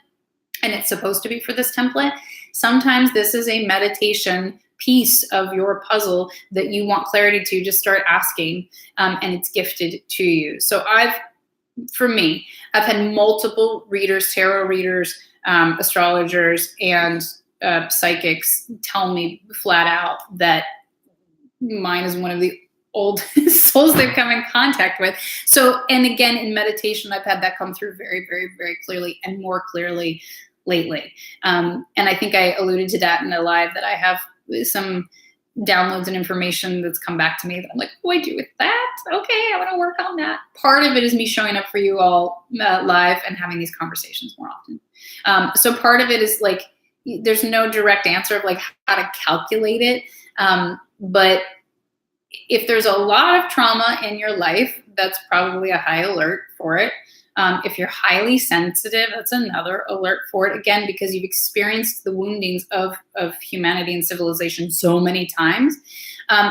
And it's supposed to be for this template. Sometimes this is a meditation piece of your puzzle that you want clarity to. Just start asking, and it's gifted to you. So for me, I've had multiple readers, tarot readers, astrologers, and psychics tell me flat out that mine is one of the oldest souls they've come in contact with. So, and again, in meditation, I've had that come through very, very, very clearly and more clearly lately. And I think I alluded to that in a live that I have some downloads and information that's come back to me that I'm like, what do I do with that? Okay, I want to work on that. Part of it is me showing up for you all live and having these conversations more often. So part of it is like, there's no direct answer of like how to calculate it. But if there's a lot of trauma in your life, that's probably a high alert for it. If you're highly sensitive, that's another alert for it. Again, because you've experienced the woundings of humanity and civilization so many times.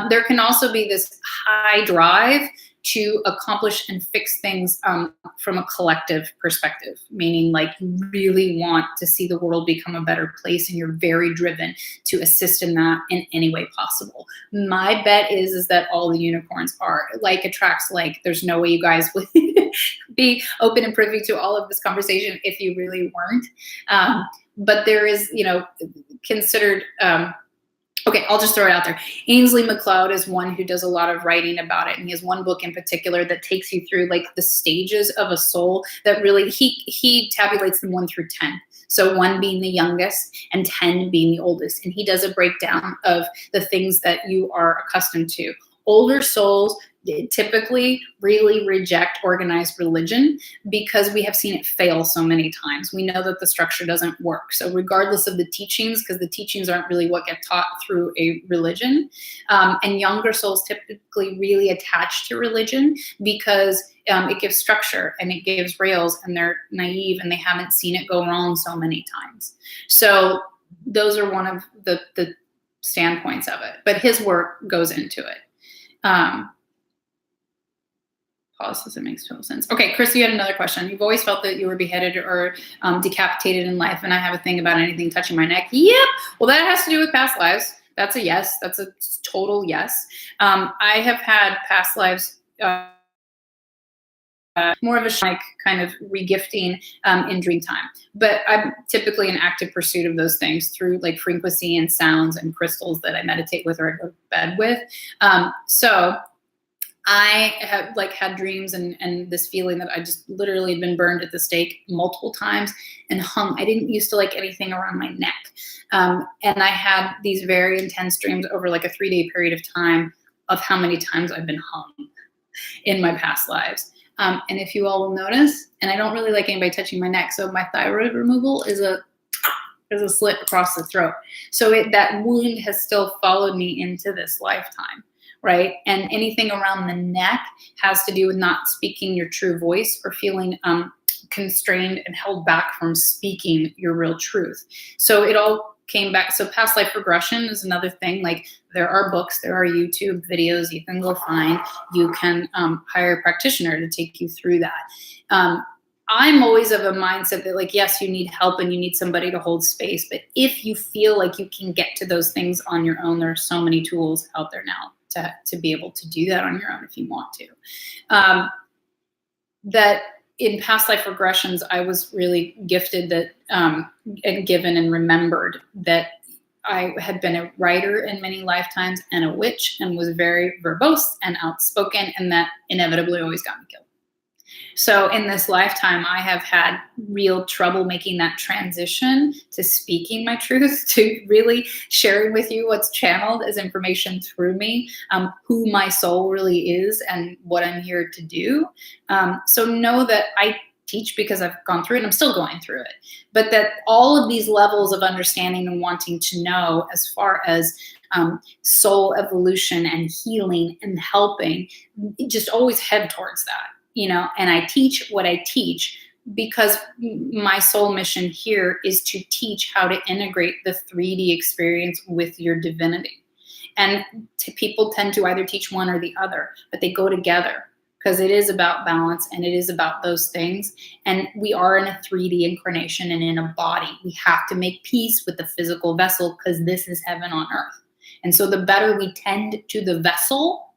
There can also be this high drive to accomplish and fix things from a collective perspective, meaning like you really want to see the world become a better place and you're very driven to assist in that in any way possible. My bet is that all the unicorns are. Like attracts like. There's no way you guys would be open and privy to all of this conversation if you really weren't. But there is, considered... Okay, I'll just throw it out there. Ainsley MacLeod is one who does a lot of writing about it. And he has one book in particular that takes you through like the stages of a soul that really, he tabulates them 1 through 10. So 1 being the youngest and 10 being the oldest. And he does a breakdown of the things that you are accustomed to. Older souls typically really reject organized religion because we have seen it fail so many times. We know that the structure doesn't work. So regardless of the teachings, because the teachings aren't really what get taught through a religion, and younger souls typically really attach to religion because it gives structure and it gives rails, and they're naive and they haven't seen it go wrong so many times. So those are one of the standpoints of it. But his work goes into it. Pause says it makes total sense. Okay, Chris, you had another question. You've always felt that you were beheaded or decapitated in life, and I have a thing about anything touching my neck. Yep. Well, that has to do with past lives. That's a yes. That's a total yes. I have had past lives, more of a shamanic kind of regifting in dream time. But I'm typically in active pursuit of those things through like frequency and sounds and crystals that I meditate with or I go to bed with. So I have like had dreams and this feeling that I just literally had been burned at the stake multiple times and hung. I didn't used to like anything around my neck. And I had these very intense dreams over like a 3-day period of time of how many times I've been hung in my past lives. And if you all will notice, and I don't really like anybody touching my neck, so my thyroid removal is a slit across the throat. So that wound has still followed me into this lifetime. Right? And anything around the neck has to do with not speaking your true voice or feeling constrained and held back from speaking your real truth. So it all came back. So past life regression is another thing. Like there are books, there are YouTube videos you can go find. You can hire a practitioner to take you through that. I'm always of a mindset that, like, yes, you need help and you need somebody to hold space. But if you feel like you can get to those things on your own, there are so many tools out there now to be able to do that on your own if you want to. That in past life regressions, I was really gifted that and given and remembered that I had been a writer in many lifetimes and a witch, and was very verbose and outspoken, and that inevitably always got me killed. So in this lifetime, I have had real trouble making that transition to speaking my truth, to really sharing with you what's channeled as information through me, who my soul really is and what I'm here to do. So know that I teach because I've gone through it and I'm still going through it. But that all of these levels of understanding and wanting to know as far as soul evolution and healing and helping, just always head towards that. And I teach what I teach because my soul mission here is to teach how to integrate the 3D experience with your divinity. And people tend to either teach one or the other, but they go together because it is about balance and it is about those things. And we are in a 3D incarnation and in a body. We have to make peace with the physical vessel because this is heaven on earth. And so the better we tend to the vessel,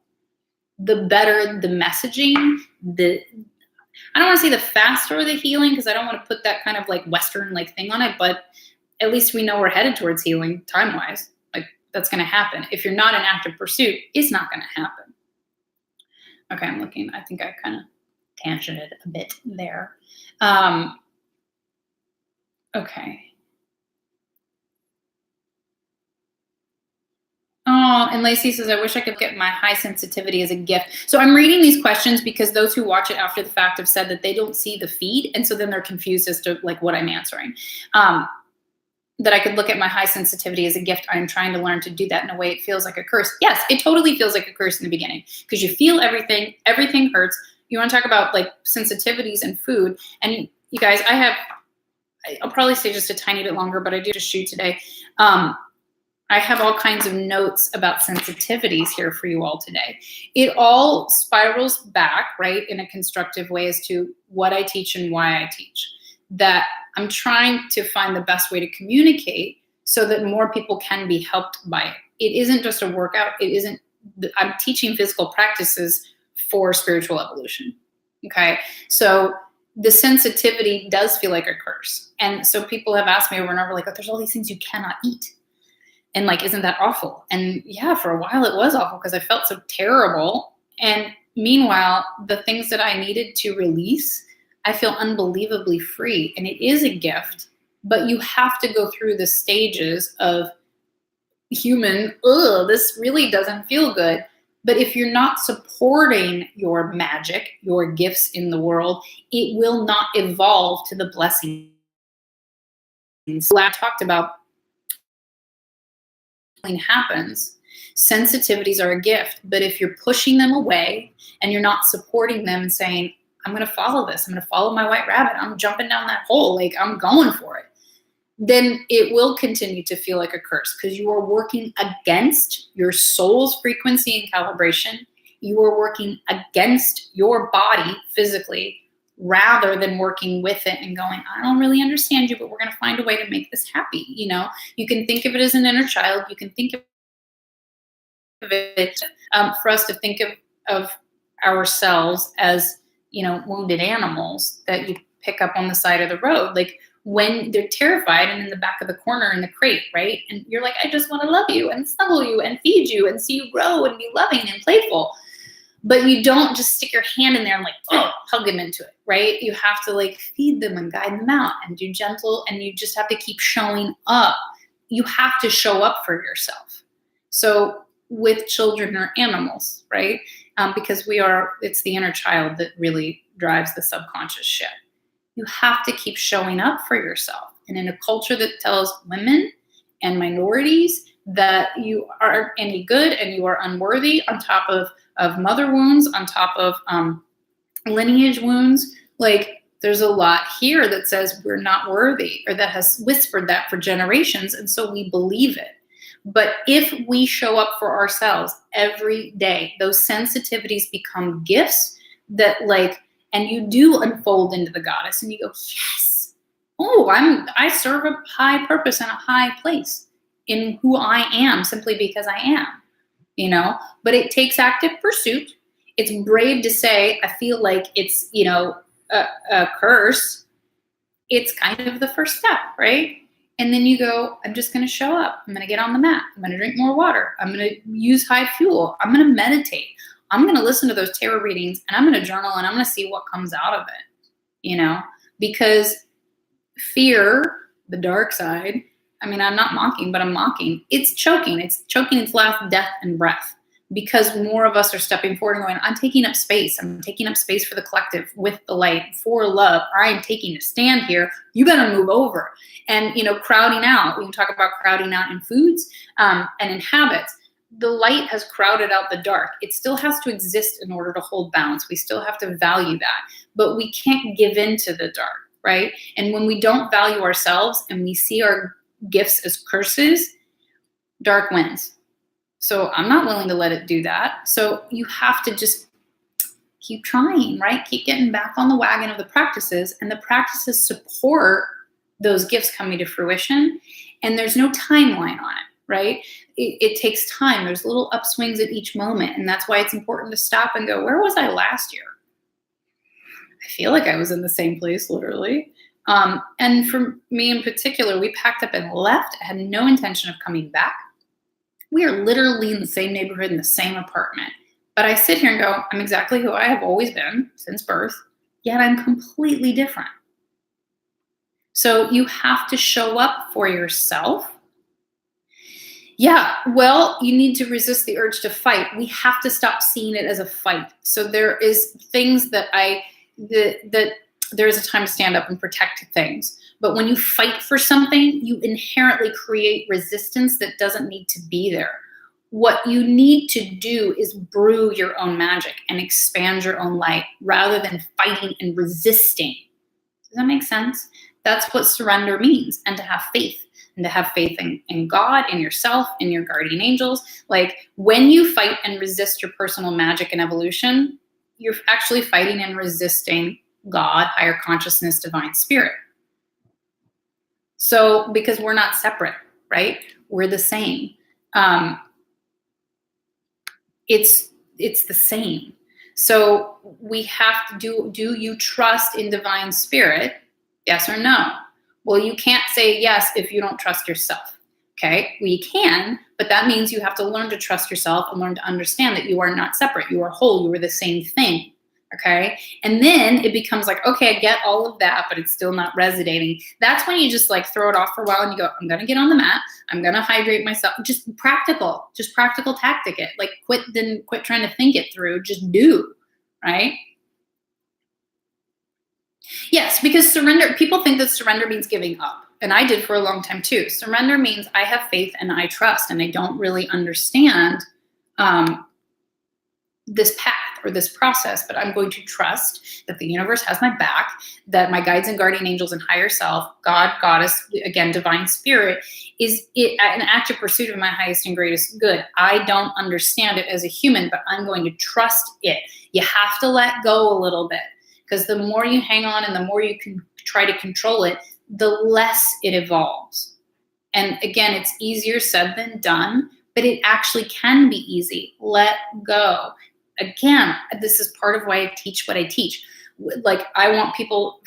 the better the messaging, I don't want to say the faster the healing, because I don't want to put that kind of like Western like thing on it, but at least we know we're headed towards healing time-wise. Like that's going to happen. If you're not in active pursuit, it's not going to happen. Okay, I'm looking. I think I kind of tangented a bit there. Okay. Oh, and Lacey says, I wish I could get my high sensitivity as a gift. So I'm reading these questions because those who watch it after the fact have said that they don't see the feed. And so then they're confused as to like what I'm answering. That I could look at my high sensitivity as a gift. I'm trying to learn to do that in a way it feels like a curse. Yes, it totally feels like a curse in the beginning because you feel everything hurts. You want to talk about like sensitivities and food. And you guys, I'll probably stay just a tiny bit longer, but I do just shoot today. I have all kinds of notes about sensitivities here for you all today. It all spirals back, right, in a constructive way as to what I teach and why I teach. That I'm trying to find the best way to communicate so that more people can be helped by it. It isn't just a workout. I'm teaching physical practices for spiritual evolution. Okay. So the sensitivity does feel like a curse. And so people have asked me over and over, like, oh, there's all these things you cannot eat. And like, isn't that awful? And yeah, for a while it was awful because I felt so terrible. And meanwhile, the things that I needed to release, I feel unbelievably free. And it is a gift, but you have to go through the stages of human, this really doesn't feel good. But if you're not supporting your magic, your gifts in the world, it will not evolve to the blessings. So I talked about happens. Sensitivities are a gift, but if you're pushing them away and you're not supporting them and saying, I'm going to follow this, I'm going to follow my white rabbit, I'm jumping down that hole, like I'm going for it, then it will continue to feel like a curse because you are working against your soul's frequency and calibration. You are working against your body physically rather than working with it and going, I don't really understand you, but we're going to find a way to make this happy. You can think of it as an inner child. You can think of it for us to think of ourselves as, wounded animals that you pick up on the side of the road. Like when they're terrified and in the back of the corner in the crate, right? And you're like, I just want to love you and snuggle you and feed you and see you grow and be loving and playful. But you don't just stick your hand in there and like, hug them into it, right? You have to like feed them and guide them out and do gentle, and you just have to keep showing up. You have to show up for yourself. So with children or animals, right? Because it's the inner child that really drives the subconscious shit. You have to keep showing up for yourself. And in a culture that tells women and minorities that you aren't any good and you are unworthy, on top of mother wounds, on top of lineage wounds, like there's a lot here that says we're not worthy, or that has whispered that for generations. And so we believe it. But if we show up for ourselves every day, those sensitivities become gifts that and you do unfold into the goddess and you go, yes, oh, I serve a high purpose and a high place in who I am simply because I am, you know, but it takes active pursuit. It's brave to say, I feel like it's, you know, a curse. It's kind of the first step, right? And then you go, I'm just going to show up. I'm going to get on the mat. I'm going to drink more water. I'm going to use high fuel. I'm going to meditate. I'm going to listen to those tarot readings, and I'm going to journal, and I'm going to see what comes out of it, you know, because fear, the dark side, I mean, I'm not mocking, but I'm mocking. It's choking. It's choking its last death and breath, because more of us are stepping forward and going, I'm taking up space. I'm taking up space for the collective with the light, for love. I'm taking a stand here. You better move over. And, you know, crowding out. We can talk about crowding out in foods and in habits. The light has crowded out the dark. It still has to exist in order to hold balance. We still have to value that. But we can't give in to the dark, right? And when we don't value ourselves and we see our gifts as curses, dark wins. So I'm not willing to let it do that. So you have to just keep trying, right? Keep getting back on the wagon of the practices, and the practices support those gifts coming to fruition. And there's no timeline on it, right? It takes time. There's little upswings at each moment. And that's why it's important to stop and go, where was I last year? I feel like I was in the same place, literally. And for me in particular, we packed up and left. I had no intention of coming back. We are literally in the same neighborhood, in the same apartment. But I sit here and go, I'm exactly who I have always been since birth, yet I'm completely different. So you have to show up for yourself. Yeah, well, you need to resist the urge to fight. We have to stop seeing it as a fight. So there is things that there is a time to stand up and protect things. But when you fight for something, you inherently create resistance that doesn't need to be there. What you need to do is brew your own magic and expand your own light rather than fighting and resisting. Does that make sense? That's what surrender means, and to have faith. And to have faith in God, in yourself, in your guardian angels. Like, when you fight and resist your personal magic and evolution, you're actually fighting and resisting God, higher consciousness, divine spirit. So, because we're not separate, right? We're the same. It's the same. So we have to do you trust in divine spirit? Yes or no? Well, you can't say yes if you don't trust yourself. Okay, well, you can, but that means you have to learn to trust yourself and learn to understand that you are not separate. You are whole. You are the same thing. Okay, and then it becomes like, okay, I get all of that, but it's still not resonating. That's when you just like throw it off for a while and you go, I'm going to get on the mat. I'm going to hydrate myself. Just practical tactic it. Like, quit trying to think it through. Just do, right? Yes, because surrender, people think that surrender means giving up. And I did for a long time too. Surrender means I have faith and I trust, and I don't really understand this path or this process, but I'm going to trust that the universe has my back, that my guides and guardian angels and higher self, God, goddess, again, divine spirit, is an active pursuit of my highest and greatest good. I don't understand it as a human, but I'm going to trust it. You have to let go a little bit. Because the more you hang on and the more you can try to control it, the less it evolves. And again, it's easier said than done, but it actually can be easy. Let go. Again, this is part of why I teach what I teach. Like, I want people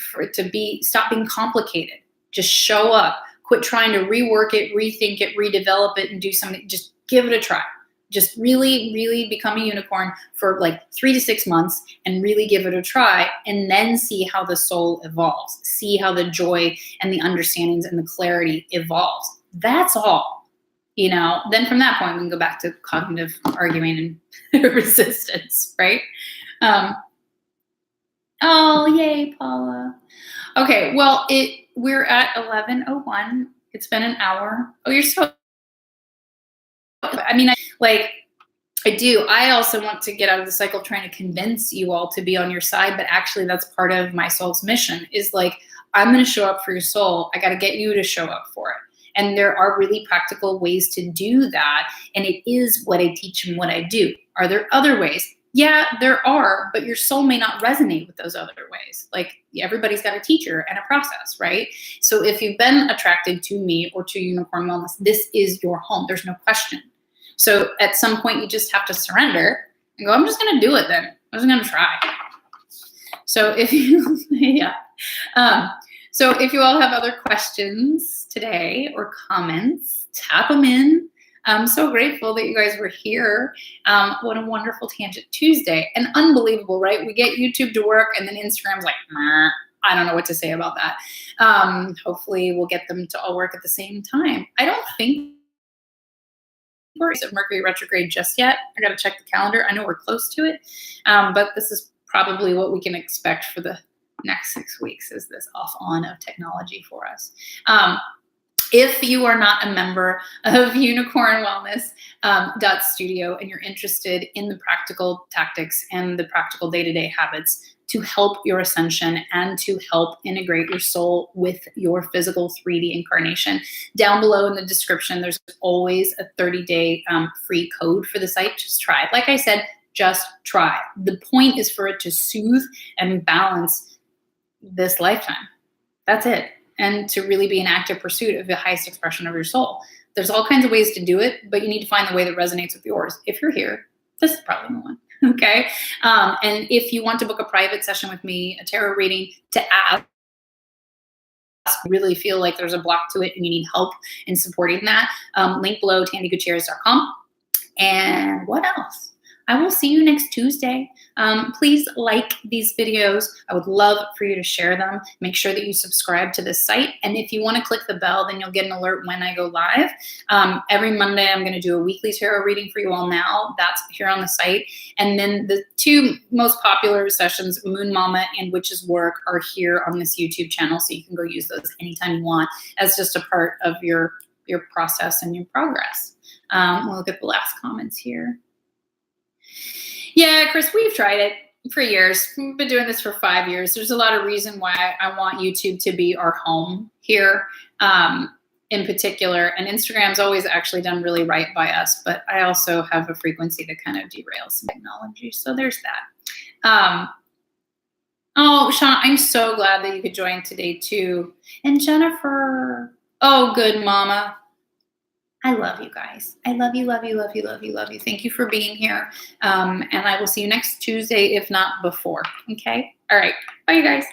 stop being complicated. Just show up. Quit trying to rework it, rethink it, redevelop it, and do something. Just give it a try. Just really, really become a unicorn for like 3 to 6 months and really give it a try, and then see how the soul evolves. See how the joy and the understandings and the clarity evolves. That's all. You know, then from that point, we can go back to cognitive arguing and resistance, right? Oh, yay, Paula. Okay, well, we're at 11:01. It's been an hour. Oh, you're so... I mean, I do. I also want to get out of the cycle of trying to convince you all to be on your side, but actually that's part of my soul's mission, is like, I'm going to show up for your soul. I got to get you to show up for it. And there are really practical ways to do that. And it is what I teach and what I do. Are there other ways? Yeah, there are, but your soul may not resonate with those other ways. Like everybody's got a teacher and a process, right? So if you've been attracted to me or to Unicorn Wellness, this is your home. There's no question. So at some point you just have to surrender and go, I'm just going to do it then. I'm just going to try. So if you, yeah. So if you all have other questions today or comments, tap them in. I'm so grateful that you guys were here. What a wonderful Tangent Tuesday. And unbelievable, right? We get YouTube to work and then Instagram's like, meh. I don't know what to say about that. Hopefully we'll get them to all work at the same time. I don't think we're of Mercury retrograde just yet. I got to check the calendar. I know we're close to it, but this is probably what we can expect for the next 6 weeks is this off-on of technology for us. If you are not a member of UnicornWellness.Studio and you're interested in the practical tactics and the practical day-to-day habits to help your ascension and to help integrate your soul with your physical 3D incarnation, down below in the description, there's always a 30-day free code for the site. Just try it. Like I said, just try. The point is for it to soothe and balance this lifetime. That's it. And to really be in active pursuit of the highest expression of your soul. There's all kinds of ways to do it, but you need to find the way that resonates with yours. If you're here, this is probably the one, okay? And if you want to book a private session with me, a tarot reading, to ask, really feel like there's a block to it and you need help in supporting that, link below, tandygutierrez.com. And what else? I will see you next Tuesday. Please like these videos. I would love for you to share them. Make sure that you subscribe to this site. And if you want to click the bell, then you'll get an alert when I go live. Every Monday, I'm going to do a weekly tarot reading for you all now. That's here on the site. And then the two most popular sessions, Moon Mama and Witch's Work, are here on this YouTube channel. So you can go use those anytime you want as just a part of your process and your progress. We'll look at the last comments here. Yeah, Chris, we've tried it for years. We've been doing this for 5 years. There's a lot of reason why I want YouTube to be our home here in particular. And Instagram's always actually done really right by us. But I also have a frequency that kind of derails some technology. So there's that. Oh, Sean, I'm so glad that you could join today too. And Jennifer, oh, good mama. I love you guys. I love you, love you, love you, love you, love you. Thank you for being here. And I will see you next Tuesday, if not before. Okay? All right. Bye, you guys.